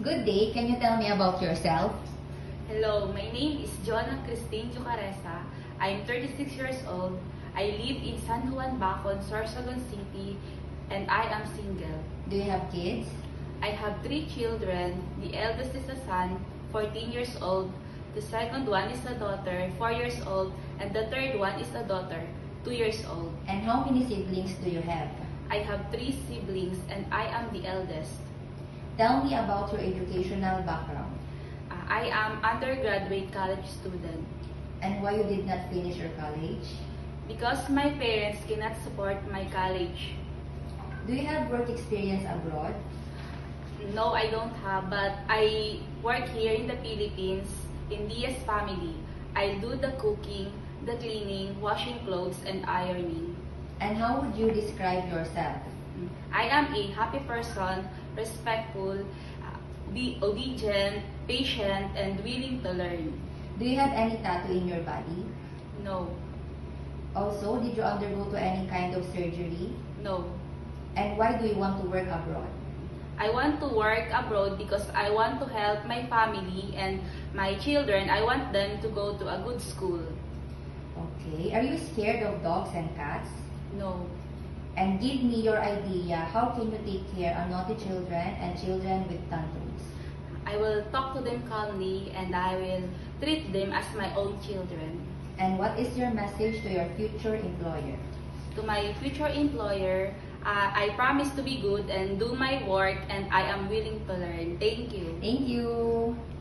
Good day. Can you tell me about yourself? Hello, my name is Jonah Christine Jucaresa. I'm 36 years old. I live in San Juan Bacon, Sorsogon City, and I am single. Do you have kids? I have 3 children. The eldest is a son, 14 years old. The second one is a daughter, 4 years old. And the third one is a daughter, 2 years old. And how many siblings do you have? I have 3 siblings and I am the eldest. Tell me about your educational background I am undergraduate college student. and why you did not finish your college. Because my parents cannot support my college. Do you have work experience abroad? No, I don't have, but I work here in the Philippines in Diaz family. I do the cooking, the cleaning, washing clothes, and ironing. And how would you describe yourself? I am a happy person, respectful, obedient, patient, and willing to learn. Do you have any tattoo in your body? No, Also, did you undergo to any kind of surgery? no. And why do you want to work abroad? I want to work abroad because I want to help my family and my children. I want them to go to a good school. Okay. Are you scared of dogs and cats? No. And give me your idea, how can you take care of naughty children and children with tantrums? I will talk to them calmly and I will treat them as my own children. And what is your message to your future employer? To my future employer, I promise to be good and do my work and I am willing to learn. Thank you. Thank you!